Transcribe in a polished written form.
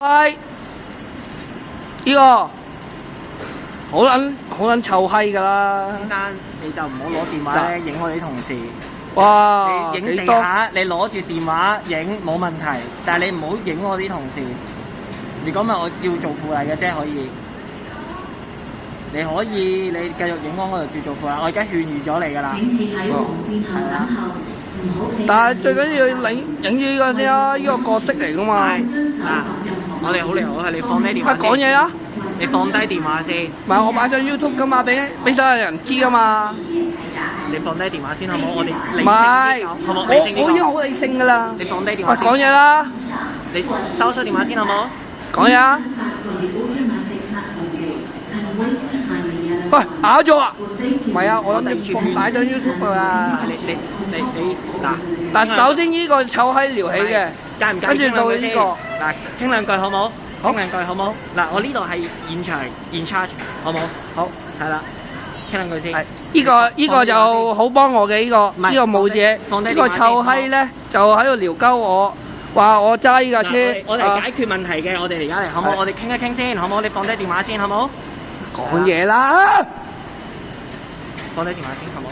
係呢個好撚臭閪㗎啦！先生，你就唔好攞電話咧影我哋啲同事。哇！你影地下，你攞住電話影冇問題，但係你唔好影我啲同事。如果唔係，我照做附例嘅啫，可以。你可以，你繼續影我嗰度照做附例。我而家勸喻咗你㗎啦。係啦。但係最緊要影呢個先啊，呢個角色嚟㗎嘛。嗱，我哋好嚟好去，你放低電話先。講嘢啊！你放低電話先。唔係我擺上 YouTube 㗎嘛，俾所有人知㗎嘛。你放低電話先好唔好？我哋理唔係，好唔好？理性啲講。我已經好理性㗎啦。你放低電話先。講嘢啦！你收電話先好唔好？講嘢啊！喂，咬咗啊！唔係啊，我諗住擺咗 YouTube 啊。你嗱，但首先呢個臭閪撩起嘅，跟住到呢個嗱，傾兩句好冇？傾兩句好冇？嗱，我呢度係現場現 charge，好冇？好，係啦，傾兩句先。呢個就好幫我嘅呢個冇嘢。呢個臭閪咧就喺度撩鳩我，話我揸呢架車。我哋解決問題嘅，我哋而家嚟好冇？我哋傾一傾先，好冇？你放低電話先，好冇？講嘢啦！放低電話先，好冇？